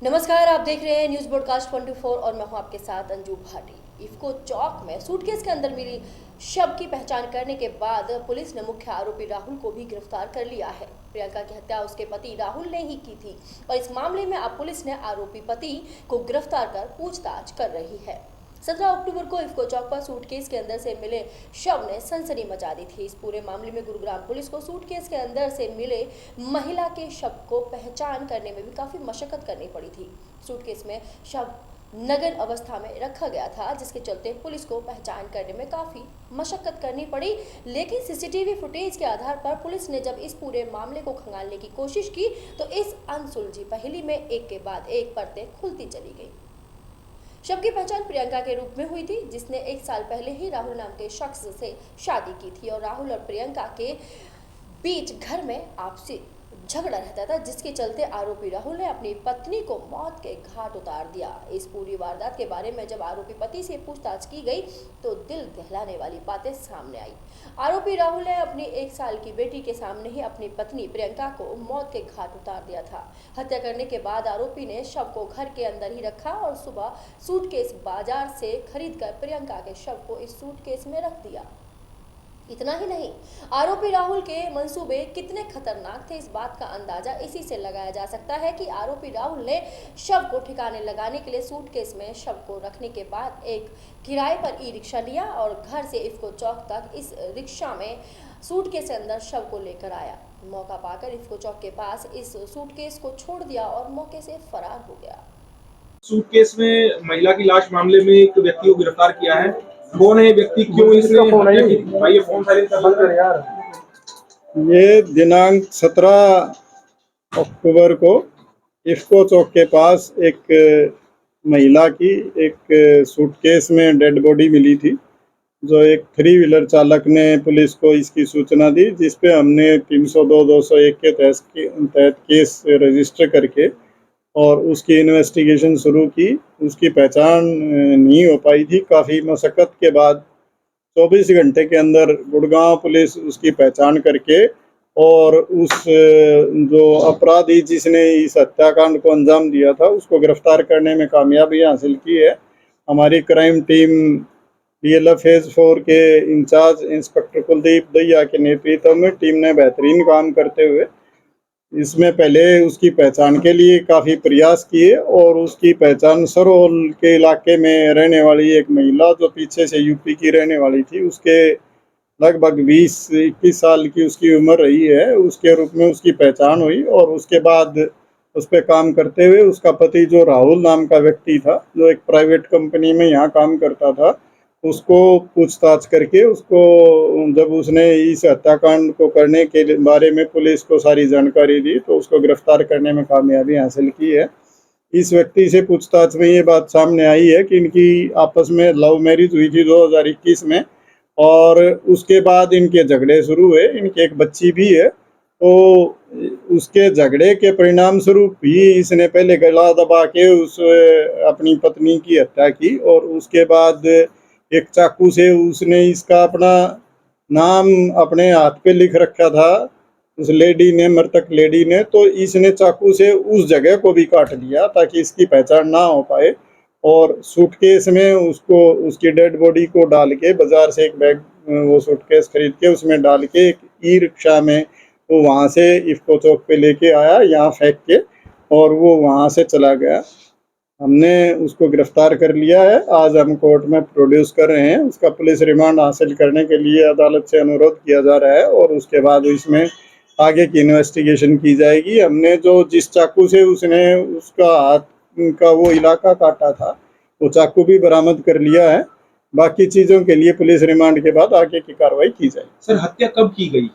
नमस्कार, आप देख रहे हैं न्यूज ब्रॉडकास्ट 24 और मैं हूं आपके साथ अंजू भाटी। इफ्को चौक में सूटकेस के अंदर मिली शव की पहचान करने के बाद पुलिस ने मुख्य आरोपी राहुल को भी गिरफ्तार कर लिया है। प्रियंका की हत्या उसके पति राहुल ने ही की थी और इस मामले में अब पुलिस ने आरोपी पति को गिरफ्तार कर पूछताछ कर रही है। 17 अक्टूबर को इफ्को चौक पर सूटकेस के अंदर से मिले शव ने सनसनी मचा दी थी। इस पूरे मामले में गुरुग्राम पुलिस को सूटकेस के अंदर से मिले महिला के शव को पहचान करने में भी काफी मशक्कत करनी पड़ी थी। सूटकेस में शव नग्न अवस्था में रखा गया था, जिसके चलते पुलिस को पहचान करने में काफी मशक्कत करनी पड़ी। लेकिन सीसीटीवी फुटेज के आधार पर पुलिस ने जब इस पूरे मामले को खंगालने की कोशिश की तो इस अनसुलझी पहेली में एक के बाद एक परतें खुलती चली गई। शव की पहचान प्रियंका के रूप में हुई थी, जिसने 1 साल पहले ही राहुल नाम के शख्स से शादी की थी और राहुल और प्रियंका के बीच घर में आपसी झगड़ा रहता था, जिसके चलते आरोपी राहुल ने अपनी पत्नी को मौत के घाट उतार दिया। इस पूरी वारदात के बारे में जब आरोपी पति से पूछताछ की गई तो दिल दहलाने वाली बातें सामने आई। आरोपी राहुल ने अपनी 1 साल की बेटी के सामने ही अपनी पत्नी प्रियंका को मौत के घाट उतार दिया था। हत्या करने के बाद आरोपी ने शव को घर के अंदर ही रखा और सुबह सूटकेस बाजार से खरीदकर प्रियंका के शव को इस सूटकेस में रख दिया। इतना ही नहीं, आरोपी राहुल के मंसूबे कितने खतरनाक थे, इस बात का अंदाजा इसी से लगाया जा सकता है कि आरोपी राहुल ने शव को ठिकाने लगाने के लिए सूटकेस में शव को रखने के बाद एक किराए पर ई रिक्शा लिया और घर से इफ्को चौक तक इस रिक्शा में सूटकेस के अंदर शव को लेकर आया। मौका पाकर इफ्को चौक के पास इस सूटकेस को छोड़ दिया और मौके से फरार हो गया। सूटकेस में महिला की लाश मामले में एक व्यक्ति को गिरफ्तार किया है। कौन है व्यक्ति, क्यों इसने हत्या की? भाई ये फोन साइलेंट कर यार। ये दिनांक 17 अक्टूबर को इफ्को चौक के पास एक महिला की एक सूटकेस में डेड बॉडी मिली थी, जो एक 3 व्हीलर चालक ने पुलिस को इसकी सूचना दी, जिस पे हमने 302/201 के तहत केस रजिस्टर करके और उसकी इन्वेस्टिगेशन शुरू की। उसकी पहचान नहीं हो पाई थी। काफ़ी मशक्क़त के बाद 24 घंटे के अंदर गुड़गांव पुलिस उसकी पहचान करके और उस जो अपराधी जिसने इस हत्याकांड को अंजाम दिया था उसको गिरफ्तार करने में कामयाबी हासिल की है। हमारी क्राइम टीम DLF फेज 4 के इंचार्ज इंस्पेक्टर कुलदीप दहिया के नेतृत्व में टीम ने बेहतरीन काम करते हुए इसमें पहले उसकी पहचान के लिए काफ़ी प्रयास किए और उसकी पहचान सरोल के इलाके में रहने वाली एक महिला जो पीछे से यूपी की रहने वाली थी, उसके लगभग 20-21 साल की उसकी उम्र रही है, उसके रूप में उसकी पहचान हुई। और उसके बाद उस पर काम करते हुए उसका पति जो राहुल नाम का व्यक्ति था, जो एक प्राइवेट कंपनी में यहाँ काम करता था, उसको पूछताछ करके उसको जब उसने इस हत्याकांड को करने के बारे में पुलिस को सारी जानकारी दी तो उसको गिरफ्तार करने में कामयाबी हासिल की है। इस व्यक्ति से पूछताछ में ये बात सामने आई है कि इनकी आपस में लव मैरिज हुई थी 2021 में और उसके बाद इनके झगड़े शुरू हुए। इनकी एक बच्ची भी है, तो उसके झगड़े के परिणाम स्वरूप ही इसने पहले गला दबा के उस अपनी पत्नी की हत्या की और उसके बाद एक चाकू से उसने इसका अपना नाम अपने हाथ पे लिख रखा था उस लेडी ने, मृतक लेडी ने, तो इसने चाकू से उस जगह को भी काट दिया ताकि इसकी पहचान ना हो पाए। और सूटकेस में उसको उसकी डेड बॉडी को डाल के बाजार से एक बैग वो सूटकेस खरीद के उसमें डाल के एक ई रिक्शा में वो वहाँ से इफ्को चौक पे लेके आया, यहाँ फेंक के, और वो वहाँ से चला गया। हमने उसको गिरफ्तार कर लिया है। आज हम कोर्ट में प्रोड्यूस कर रहे हैं। उसका पुलिस रिमांड हासिल करने के लिए अदालत से अनुरोध किया जा रहा है और उसके बाद इसमें आगे की इन्वेस्टिगेशन की जाएगी। हमने जो जिस चाकू से उसने उसका हाथ का वो इलाका काटा था वो चाकू भी बरामद कर लिया है। बाकी चीज़ों के लिए पुलिस रिमांड के बाद आगे की कार्रवाई की जाएगी। सर, हत्या कब की गई?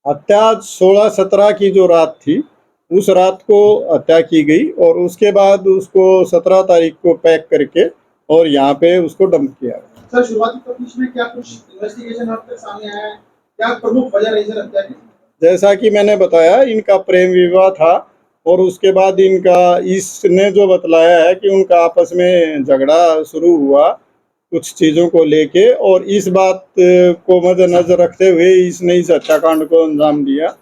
हत्या 16-17 की जो रात थी उस रात को हत्या की गई और उसके बाद उसको 17 तारीख को पैक करके और यहाँ पे उसको डंप किया। सर, शुरुआती तफ्तीश में क्या कुछ इन्वेस्टिगेशन अब तक सामने आया है? क्या प्रमुख वजह रही सर हत्या की? जैसा कि मैंने बताया, इनका प्रेम विवाह था और उसके बाद इसने जो बतलाया है कि उनका आपस में झगड़ा शुरू हुआ कुछ चीज़ों को लेके और इस बात को मद्देनजर रखते हुए इसने इस हत्याकांड को अंजाम दिया।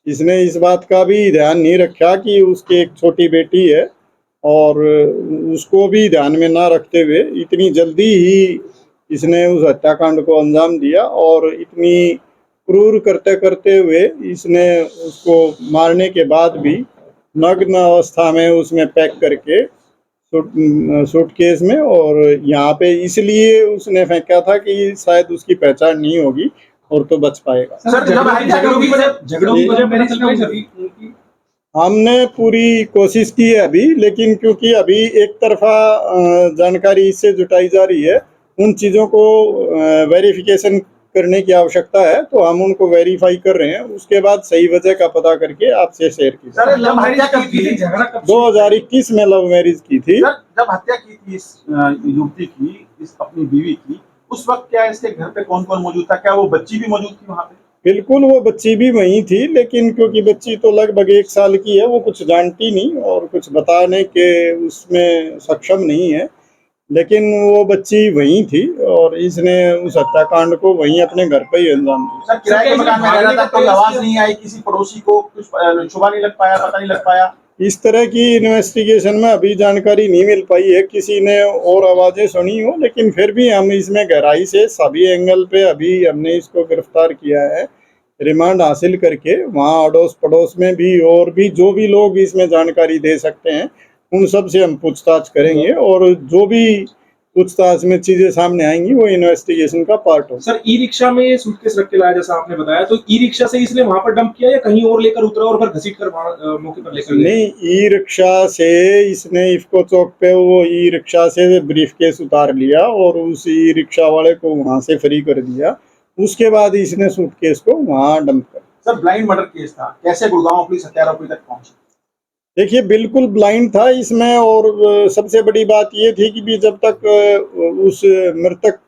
इसने इस बात का भी ध्यान नहीं रखा कि उसकी एक छोटी बेटी है और उसको भी ध्यान में ना रखते हुए इतनी जल्दी ही इसने उस हत्याकांड को अंजाम दिया और इतनी क्रूर करते करते हुए इसने उसको मारने के बाद भी नग्न अवस्था में उसमें पैक करके सूटकेस में और यहाँ पे इसलिए उसने फेंका था कि शायद उसकी पहचान नहीं होगी और तो बच पाएगा। सर झगड़ों की वजह पता चल पाई सर? हमने पूरी कोशिश की है अभी, लेकिन क्योंकि अभी एक तरफा जानकारी इससे जुटाई जा रही है, उन चीज़ों को वेरिफिकेशन करने की आवश्यकता है, तो हम उनको वेरीफाई कर रहे हैं। उसके बाद सही वजह का पता करके आपसे शेयर की। सर जब हत्या की थी, झगड़ा कब 2021 में लव मैरिज की थी। सर जब हत्या की थी इस युवती की, इस अपनी बीवी की, उस वक्त क्या इसके घर पे कौन कौन मौजूद था? क्या वो बच्ची भी मौजूद थी वहाँ पे? बिल्कुल, वो बच्ची भी वहीं थी, लेकिन क्योंकि बच्ची तो लगभग 1 साल की है, वो कुछ जानती नहीं और कुछ बताने के उसमें सक्षम नहीं है, लेकिन वो बच्ची वहीं थी और इसने उस हत्याकांड को वहीं अपने घर पे ही अंजाम दिया। सर किराए के मकान में रह रहा था, कोई आवाज नहीं आई किसी पड़ोसी को? कुछ शुबा नहीं लग पाया, पता नहीं लग पाया? इस तरह की इन्वेस्टिगेशन में अभी जानकारी नहीं मिल पाई है किसी ने और आवाजें सुनी हो, लेकिन फिर भी हम इसमें गहराई से सभी एंगल पे अभी हमने इसको गिरफ्तार किया है, रिमांड हासिल करके वहाँ अड़ोस पड़ोस में भी और भी जो भी लोग इसमें जानकारी दे सकते हैं उन सब से हम पूछताछ करेंगे और जो भी पूछताछ में चीजें सामने आएंगी वो इन्वेस्टिगेशन का पार्ट हो। सर, ई रिक्शा में सूटकेस रख के लाया जैसा आपने बताया, तो ई रिक्शा से इसने वहां पर डंप किया या कहीं और लेकर उतरा और फिर घसीट कर मौके पर लेकर गया? नहीं, ई रिक्शा से इसने इफ्को चौक पे वो ई रिक्शा से ब्रीफकेस उतार लिया और उस ई रिक्शा वाले को वहां से फ्री कर दिया। उसके बाद इसने सूटकेस को वहां डंप कर। सर ब्लाइंड मर्डर केस था, कैसे गुड़गांव पुलिस हत्यारोपी तक पहुंची? देखिए, बिल्कुल ब्लाइंड था इसमें और सबसे बड़ी बात ये थी कि भी जब तक उस मृतक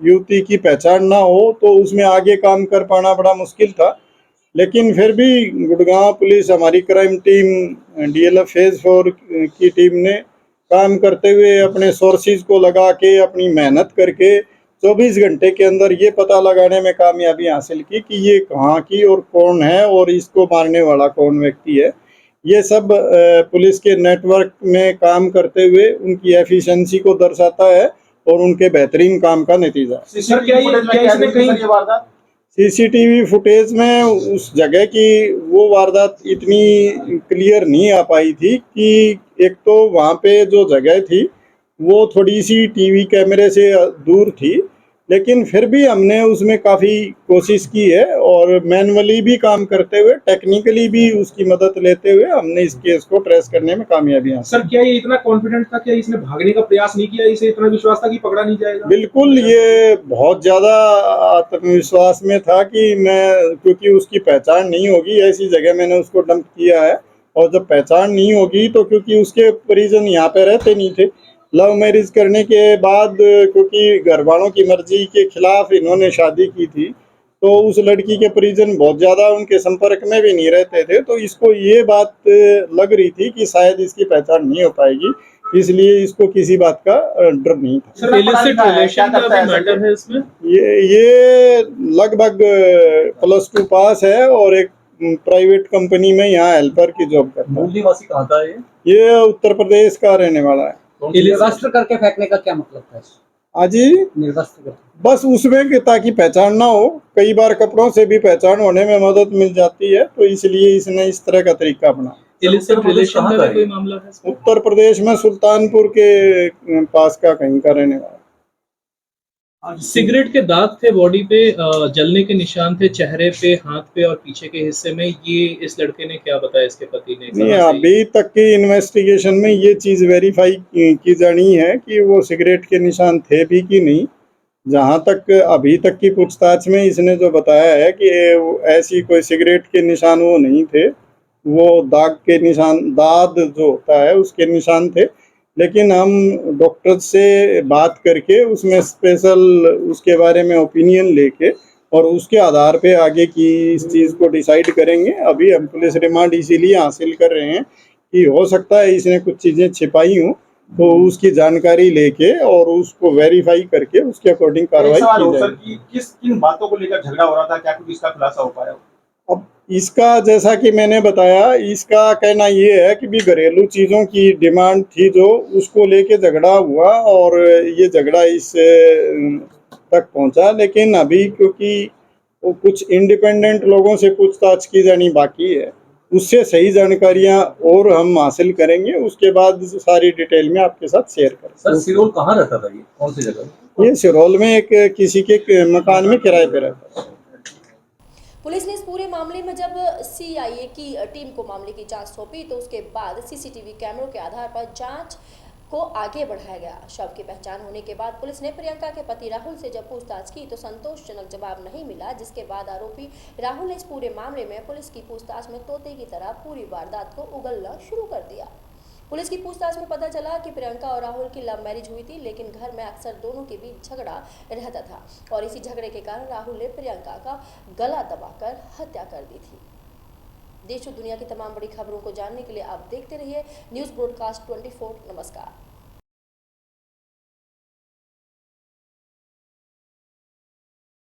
युवती की पहचान ना हो तो उसमें आगे काम कर पाना बड़ा मुश्किल था, लेकिन फिर भी गुड़गांव पुलिस, हमारी क्राइम टीम, डीएलएफ फेज 4 की टीम ने काम करते हुए अपने सोर्सेज को लगा के अपनी मेहनत करके 24 घंटे के अंदर ये पता लगाने में कामयाबी हासिल की कि ये कहाँ की और कौन है और इसको मारने वाला कौन व्यक्ति है। ये सब पुलिस के नेटवर्क में काम करते हुए उनकी एफिशिएंसी को दर्शाता है और उनके बेहतरीन काम का नतीजा है। सर, क्या इसने कहीं वारदात सीसीटीवी फुटेज में उस जगह की वो वारदात इतनी क्लियर नहीं आ पाई थी कि एक तो वहाँ पे जो जगह थी वो थोड़ी सी टीवी कैमरे से दूर थी, लेकिन फिर भी हमने उसमें काफ़ी कोशिश की है और मैनुअली भी काम करते हुए, टेक्निकली भी उसकी मदद लेते हुए हमने इस केस को ट्रेस करने में कामयाबी हासिल। सर, क्या ये इतना कॉन्फिडेंट था, क्या इसने भागने का प्रयास नहीं किया? इसे इतना विश्वास था कि पकड़ा नहीं जाएगा? बिल्कुल, ये बहुत ज़्यादा आत्मविश्वास में था कि मैं, क्योंकि उसकी पहचान नहीं होगी, ऐसी जगह मैंने उसको डंप किया है और जब पहचान नहीं होगी तो क्योंकि उसके परिजन यहाँ पे रहते नहीं थे, लव मैरिज करने के बाद क्योंकि घर वालों की मर्जी के खिलाफ इन्होंने शादी की थी, तो उस लड़की के परिजन बहुत ज़्यादा उनके संपर्क में भी नहीं रहते थे, तो इसको ये बात लग रही थी कि शायद इसकी पहचान नहीं हो पाएगी, इसलिए इसको किसी बात का डर नहीं था। सर, इलिसिट रिलेशन का भी मैटर है इसमें? ये लगभग +2 पास है और एक प्राइवेट कंपनी में यहाँ हेल्पर की जॉब करता है। मूल निवासी कहाँ का है? ये उत्तर प्रदेश का रहने वाला है। निर्वस्त्र करके फेंकने का क्या मतलब है? हाजी, निर्वस्त्र करके बस उसमें कि ताकि पहचान ना हो, कई बार कपड़ों से भी पहचान होने में मदद मिल जाती है, तो इसलिए इसने इस तरह का तरीका अपना। इलिसिट रिलेशन का भी कोई मामला है? उत्तर प्रदेश में सुल्तानपुर के पास का कहीं का रहने वाला। सिगरेट के दाग थे बॉडी पे, जलने के निशान थे चेहरे पे, हाथ पे और पीछे के हिस्से में। ये इस लड़के ने क्या बताया, इसके पति ने? नहीं, अभी तक की इन्वेस्टिगेशन में ये चीज़ वेरीफाई की जानी है कि वो सिगरेट के निशान थे भी कि नहीं। जहाँ तक अभी तक की पूछताछ में इसने जो बताया है कि ऐसी कोई सिगरेट के निशान वो नहीं थे, वो दाग के निशान, दाद जो होता है उसके निशान थे, लेकिन हम डॉक्टर से बात करके उसमें स्पेशल उसके बारे में ओपिनियन लेके और उसके आधार पे आगे की इस चीज़ को डिसाइड करेंगे। अभी हम पुलिस रिमांड इसीलिए हासिल कर रहे हैं कि हो सकता है इसने कुछ चीज़ें छिपाई हों, तो उसकी जानकारी लेके और उसको वेरीफाई करके उसके अकॉर्डिंग कार्रवाई की जाएगी। किन बातों को लेकर झगड़ा हो रहा था, क्या कुछ इसका खुलासा हो पाया? अब इसका जैसा कि मैंने बताया, इसका कहना ये है कि भी घरेलू चीज़ों की डिमांड थी जो, उसको लेके झगड़ा हुआ और ये झगड़ा इस तक पहुंचा। लेकिन अभी क्योंकि वो कुछ इंडिपेंडेंट लोगों से पूछताछ की जानी बाकी है, उससे सही जानकारियां और हम हासिल करेंगे, उसके बाद सारी डिटेल में आपके साथ शेयर करेंगे। सर सिरोल कहाँ रहता था, ये कौन सी जगह? ये सिरौल में एक किसी के मकान में किराए पे रहता है। पुलिस ने इस पूरे मामले में जब सीआईए की टीम को मामले की जांच सौंपी तो उसके बाद सीसीटीवी कैमरों के आधार पर जांच को आगे बढ़ाया गया। शव की पहचान होने के बाद पुलिस ने प्रियंका के पति राहुल से जब पूछताछ की तो संतोषजनक जवाब नहीं मिला, जिसके बाद आरोपी राहुल ने इस पूरे मामले में पुलिस की पूछताछ में तोते की तरह पूरी वारदात को उगलना शुरू कर दिया। पुलिस की पूछताछ में पता चला कि प्रियंका और राहुल की लव मैरिज हुई थी, लेकिन घर में अक्सर दोनों के बीच झगड़ा रहता था और इसी झगड़े के कारण राहुल ने प्रियंका का गला दबाकर हत्या कर दी थी। देश और दुनिया की तमाम बड़ी खबरों को जानने के लिए आप देखते रहिए न्यूज़ ब्रॉडकास्ट 24। नमस्कार।